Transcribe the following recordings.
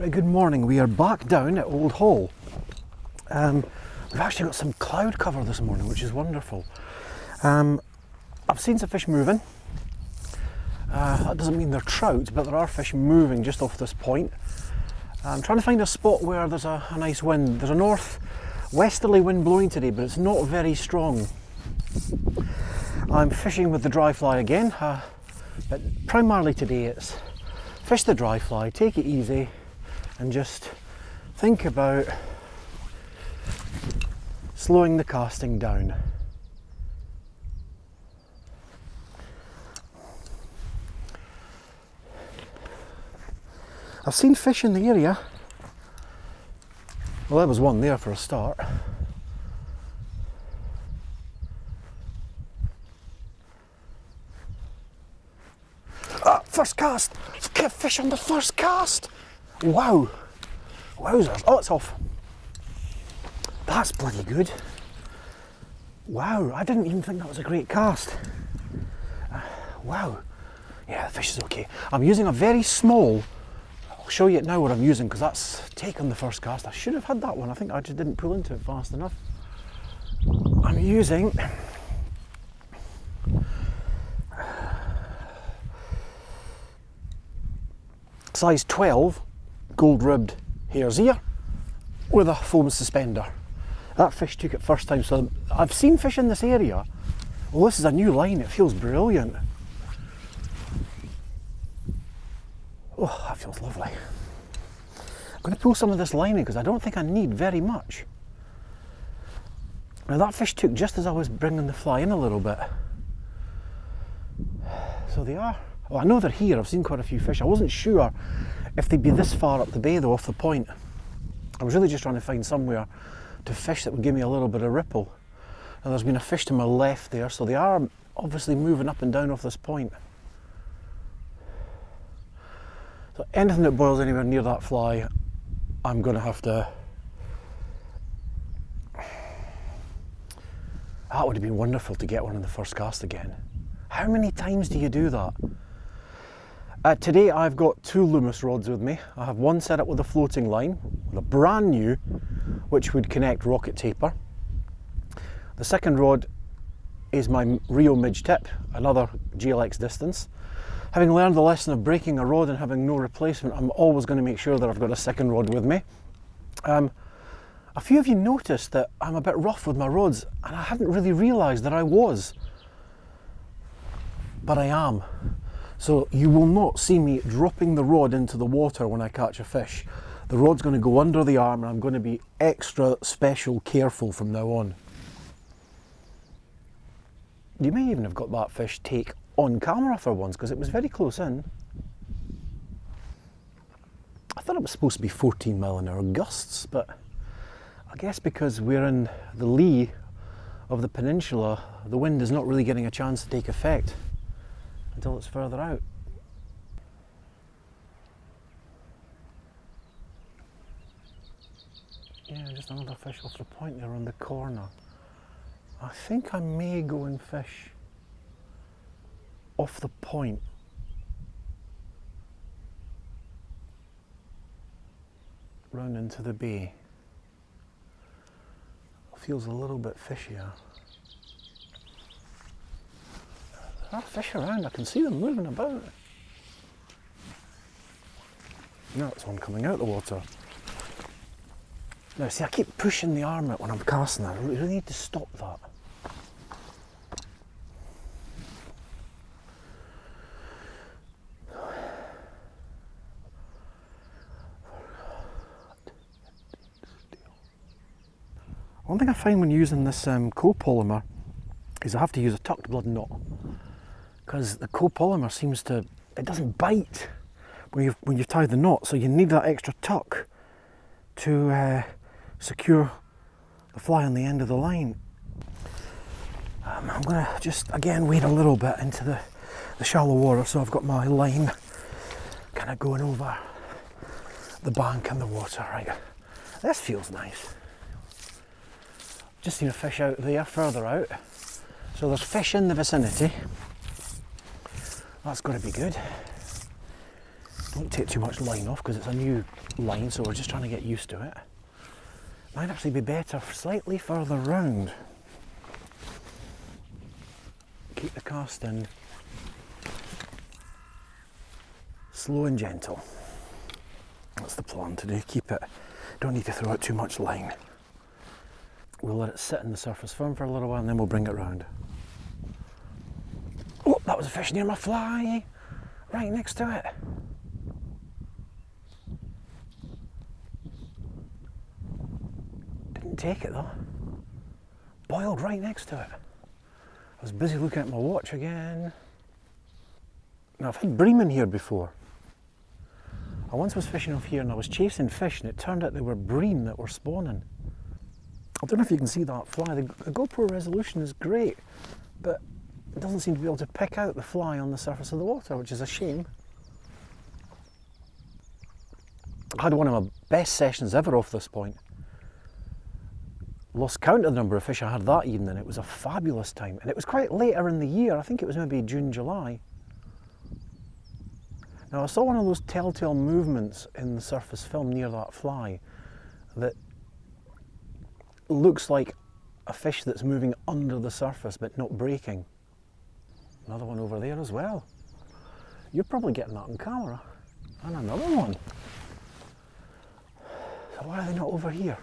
Right, good morning. We are back down at Old Hall. We've actually got some cloud cover this morning, which is wonderful. I've seen some fish moving. That doesn't mean they're trout, but there are fish moving just off this point. I'm trying to find a spot where there's a nice wind. There's a north-westerly wind blowing today, but it's not very strong. I'm fishing with the dry fly again, but primarily today it's fish the dry fly, take it easy, and just think about slowing the casting down. I've seen fish in the area. Well, there was one there for a start. First cast! Get fish on the first cast! Wow! Wowzers! Oh, it's off. That's bloody good. Wow, I didn't even think that was a great cast. Wow. Yeah, the fish is okay. I'm using a very small, I'll show you it now what I'm using because that's taken the first cast. I should have had that one. I think I just didn't pull into it fast enough. I'm using size 12 gold ribbed hare's ear with a foam suspender. That fish took it first time, so I've seen fish in this area. Well, this is a new line, it feels brilliant. Oh, that feels lovely. I'm going to pull some of this line in because I don't think I need very much. Now that fish took just as I was bringing the fly in a little bit. So they are. Oh, I know they're here, I've seen quite a few fish. I wasn't sure if they'd be this far up the bay though, off the point. I was really just trying to find somewhere to fish that would give me a little bit of ripple. And there's been a fish to my left there, so they are obviously moving up and down off this point. So anything that boils anywhere near that fly, I'm going to have to... That would have been wonderful to get one in the first cast again. How many times do you do that? Today I've got two Loomis rods with me. I have one set up with a floating line, with a brand new, which would connect rocket taper. The second rod is my Rio midge tip, another GLX distance. Having learned the lesson of breaking a rod and having no replacement, I'm always going to make sure that I've got a second rod with me. A few of you noticed that I'm a bit rough with my rods, and I hadn't really realised that I was. But I am. So you will not see me dropping the rod into the water when I catch a fish. The rod's going to go under the arm and I'm going to be extra special careful from now on. You may even have got that fish take on camera for once because it was very close in. I thought it was supposed to be 14 mile an hour gusts, but I guess because we're in the lee of the peninsula, the wind is not really getting a chance to take effect until it's further out. Yeah, just another fish off the point there on the corner. I think I may go and fish off the point. Round into the bay. Feels a little bit fishier. There are fish around, I can see them moving about. Now it's one coming out of the water. Now see, I keep pushing the arm out when I'm casting that. I really need to stop that. One thing I find when using this copolymer is I have to use a tucked blood knot because the copolymer seems to, it doesn't bite when you've tied the knot, so you need that extra tuck to secure the fly on the end of the line. I'm going to just again wade a little bit into the shallow water, so I've got my line kind of going over the bank and the water. Right, this feels nice. Just seen a fish out there further out, so there's fish in the vicinity. That's got to be good. Don't take too much line off because it's a new line, so we're just trying to get used to it. Might actually be better slightly further round. Keep the cast in slow and gentle. That's the plan today. Keep it. Don't need to throw out too much line. We'll let it sit in the surface firm for a little while and then we'll bring it round. Oh, that was a fish near my fly. Right next to it. Didn't take it though. Boiled right next to it. I was busy looking at my watch again. Now I've had bream in here before. I once was fishing off here and I was chasing fish and it turned out they were bream that were spawning. I don't know if you can see that fly. The GoPro resolution is great, but it doesn't seem to be able to pick out the fly on the surface of the water, which is a shame. I had one of my best sessions ever off this point. Lost count of the number of fish I had that evening. It was a fabulous time, and it was quite later in the year. I think it was maybe June, July. Now I saw one of those telltale movements in the surface film near that fly that looks like a fish that's moving under the surface but not breaking. Another one over there as well. You're probably getting that on camera. And another one. So why are they not over here?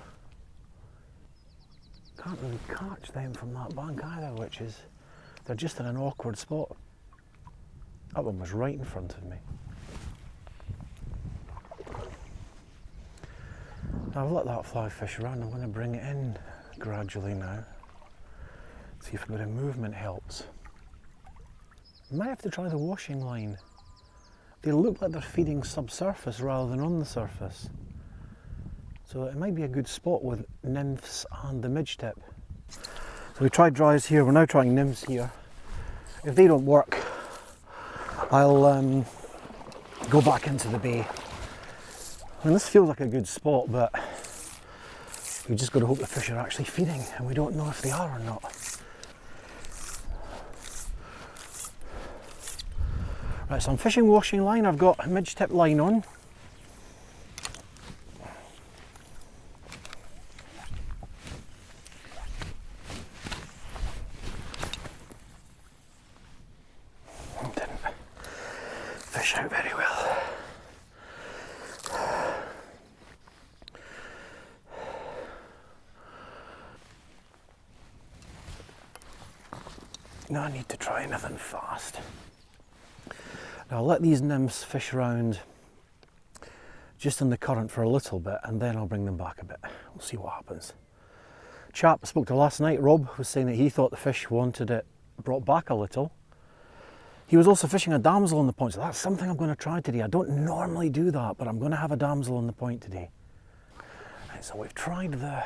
Can't really catch them from that bank either, which is, they're just in an awkward spot. That one was right in front of me. Now I've let that fly fish around. I'm going to bring it in gradually now. See if a bit of movement helps. Might have to try the washing line. They look like they're feeding subsurface rather than on the surface. So it might be a good spot with nymphs and the midge tip. So we tried dries here, we're now trying nymphs here. If they don't work, I'll go back into the bay. And this feels like a good spot, but we just got to hope the fish are actually feeding, and we don't know if they are or not. Right, so I'm fishing washing line. I've got a midge tip line on. Didn't fish out very well. Now I need to try anything fast. Now I'll let these nymphs fish around just in the current for a little bit and then I'll bring them back a bit. We'll see what happens. Chap I spoke to last night, Rob, was saying that he thought the fish wanted it brought back a little. He was also fishing a damsel on the point, so that's something I'm going to try today. I don't normally do that, but I'm going to have a damsel on the point today. Right, so we've tried the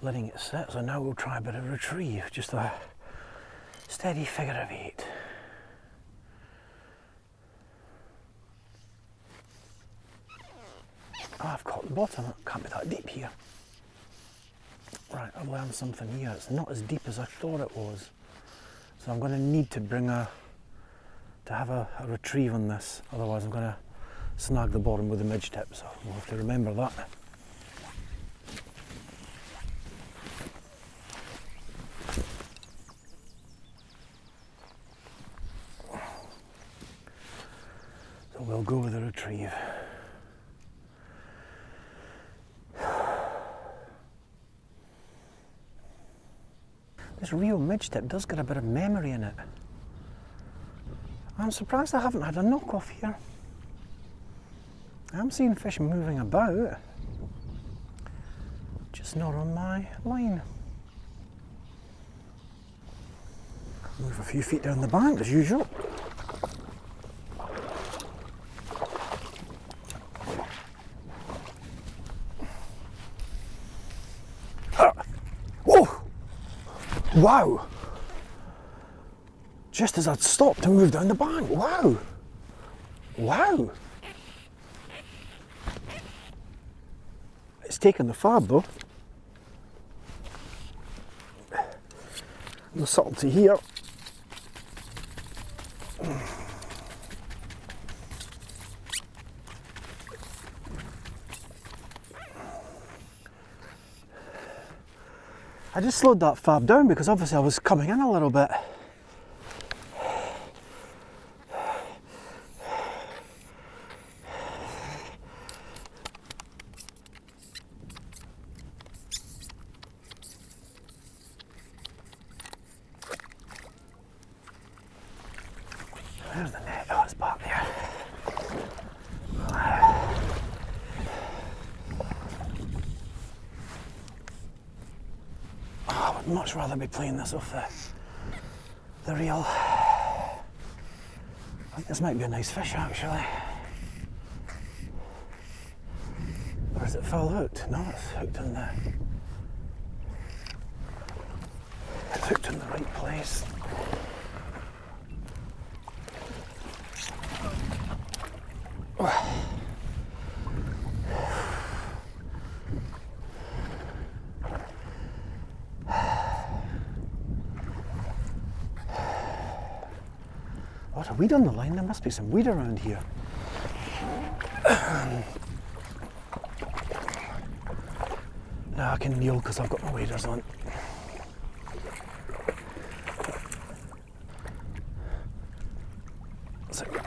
letting it sit, so now we'll try a bit of retrieve, just a steady figure of 8. Oh, I've caught the bottom. It can't be that deep here. Right, I've learned something here. It's not as deep as I thought it was. So I'm going to need to have a retrieve on this. Otherwise I'm going to snag the bottom with the midge tip. So we'll have to remember that. So we'll go with the retrieve. This real midge tip does get a bit of memory in it. I'm surprised I haven't had a knockoff here. I'm seeing fish moving about, just not on my line. Move a few feet down the bank as usual. Wow! Just as I'd stopped to move down the bank. Wow! Wow! It's taken the FAB though. The subtlety here. I just slowed that FAB down because obviously I was coming in a little bit. Where's the net? Oh, it's back there. Oh, I would much rather be playing this off the reel. I think this might be a nice fish actually. Or is it full hooked? No, it's hooked in the... It's hooked in the right place. What a weed on the line, there must be some weed around here. No, I can kneel because I've got my waders on. So, there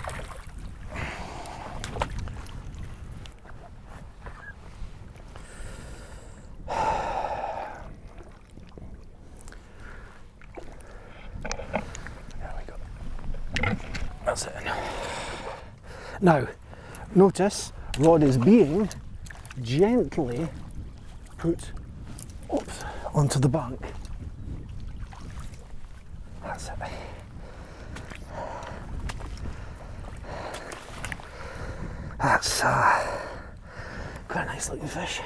we go. That's it. Now, notice rod is being gently put onto the bank. That's it. That's quite a nice looking fish.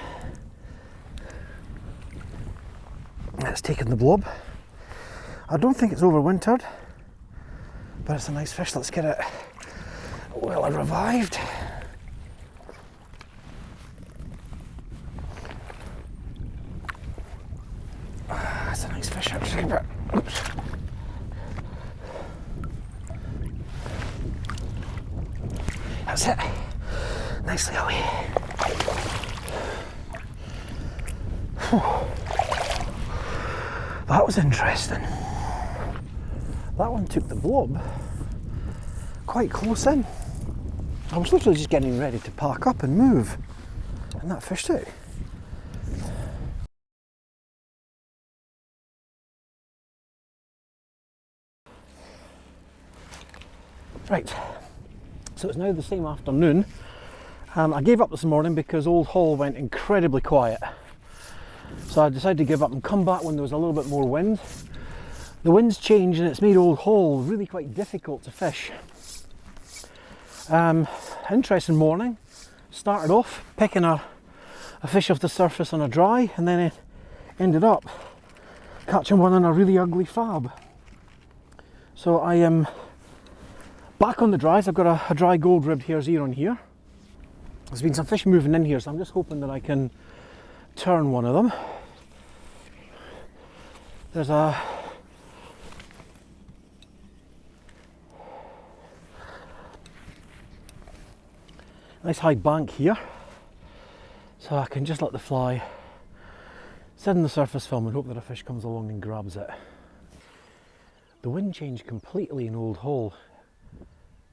It's taken the blob. I don't think it's overwintered, but it's a nice fish. Let's get it well revived. That's a nice fish actually, but oops. That's it. Nicely away. That was interesting. That one took the blob quite close in. I was literally just getting ready to park up and move, and that fished out. Right, so it's now the same afternoon. I gave up this morning because Old Hall went incredibly quiet. So I decided to give up and come back when there was a little bit more wind. The wind's changed and it's made Old Hall really quite difficult to fish. Interesting morning. Started off picking a fish off the surface on a dry, and then it ended up catching one on a really ugly FAB. So I am back on the dries. I've got a dry gold ribbed hare's ear on here. There's been some fish moving in here, so I'm just hoping that I can turn one of them. There's a nice high bank here, so I can just let the fly sit in the surface film and hope that a fish comes along and grabs it. The wind changed completely in Old Hall.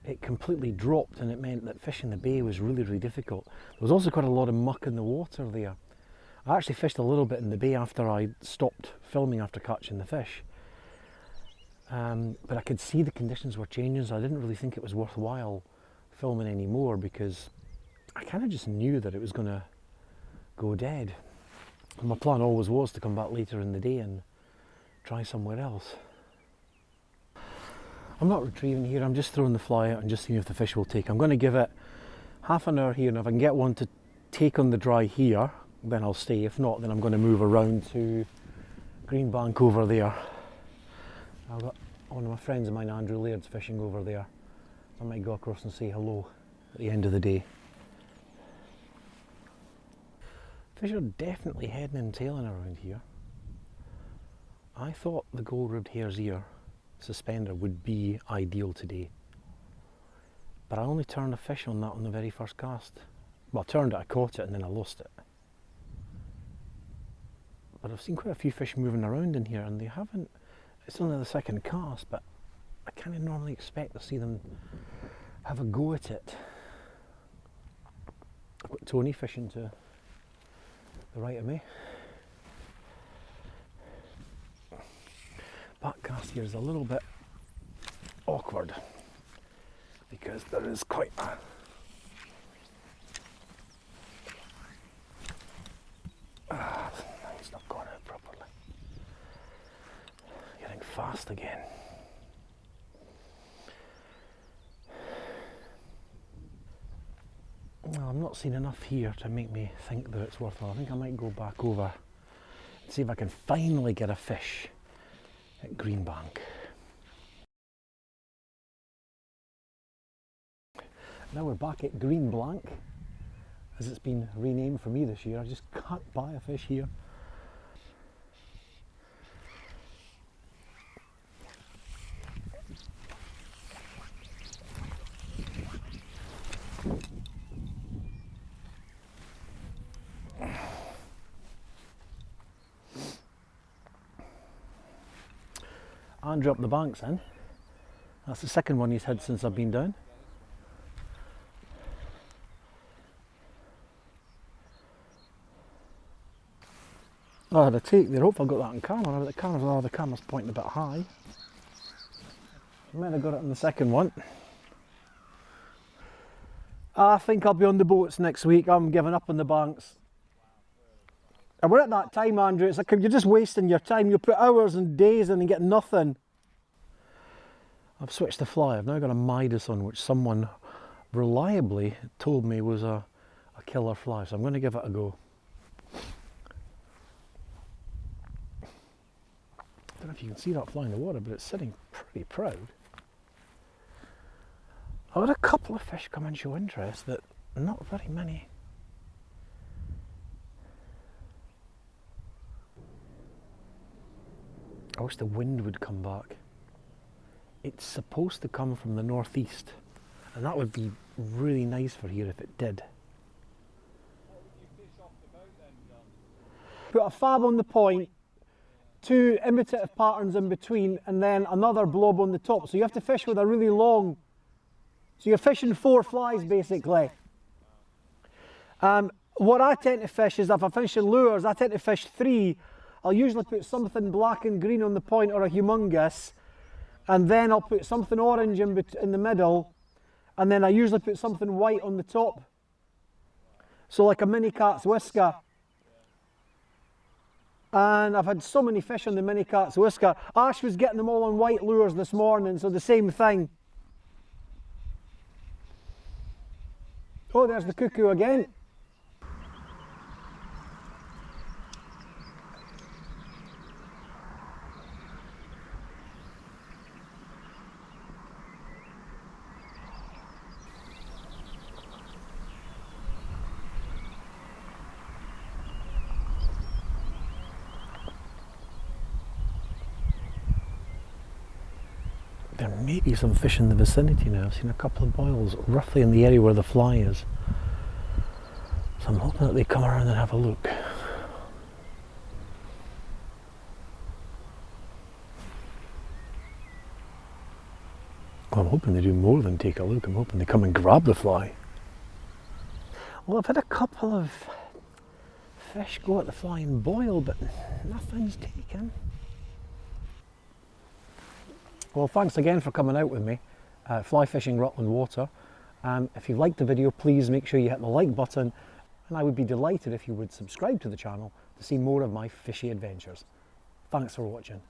It completely dropped, and it meant that fishing the bay was really, really difficult. There was also quite a lot of muck in the water there. I actually fished a little bit in the bay after I stopped filming after catching the fish. But I could see the conditions were changing, so I didn't really think it was worthwhile filming anymore because I kind of just knew that it was going to go dead. And my plan always was to come back later in the day and try somewhere else. I'm not retrieving here, I'm just throwing the fly out and just seeing if the fish will take. I'm going to give it half an hour here, and if I can get one to take on the dry here, then I'll stay. If not, then I'm going to move around to Green Bank over there. I've got one of my friends of mine, Andrew Laird's, fishing over there. I might go across and say hello at the end of the day. Fish are definitely heading and tailing around here. I thought the gold ribbed hare's ear suspender would be ideal today, but I only turned a fish on that on the very first cast. Well, I turned it, I caught it, and then I lost it. but I've seen quite a few fish moving around in here, and they haven't. It's only the second cast, but I kind of normally expect to see them have a go at it. I've got Tony fishing to the right of me. Back cast here is a little bit awkward because there is quite a it's not going out properly. Getting fast again. Well, I'm not seeing enough here to make me think that it's worthwhile. I think I might go back over and see if I can finally get a fish at Greenbank. Now we're back at Green Blank, as it's been renamed for me this year. I just can't buy a fish here. Andrew up the banks then. That's the second one he's had since I've been down. I had a take there. Hope I got that on camera. The camera's pointing a bit high. I might have got it on the second one. I think I'll be on the boats next week. I'm giving up on the banks. And we're at that time, Andrew. It's like you're just wasting your time. You put hours and days in and get nothing. I've switched the fly. I've now got a Midas on, which someone reliably told me was a killer fly. So I'm going to give it a go. I don't know if you can see that fly in the water, but it's sitting pretty proud. I've had a couple of fish come and show interest, but not very many. I wish the wind would come back. It's supposed to come from the northeast, and that would be really nice for here if it did. What would you fish off the boat then, John? Put a FAB on the point, 2 imitative patterns in between, and then another blob on the top. So you have to fish with a really long, so you're fishing 4 flies basically. What I tend to fish is, if I fish in lures, I tend to fish 3. I'll usually put something black and green on the point or a humongous, and then I'll put something orange in the middle, and then I usually put something white on the top. So like a mini cat's whisker. And I've had so many fish on the mini cat's whisker. Ash was getting them all on white lures this morning, so the same thing. Oh, there's the cuckoo again. There may be some fish in the vicinity now. I've seen a couple of boils roughly in the area where the fly is. So I'm hoping that they come around and have a look. Well, I'm hoping they do more than take a look. I'm hoping they come and grab the fly. Well, I've had a couple of fish go at the fly and boil, but nothing's taken. Well, thanks again for coming out with me, fly fishing Rutland water. If you've liked the video, please make sure you hit the like button, and I would be delighted if you would subscribe to the channel to see more of my fishy adventures. Thanks for watching.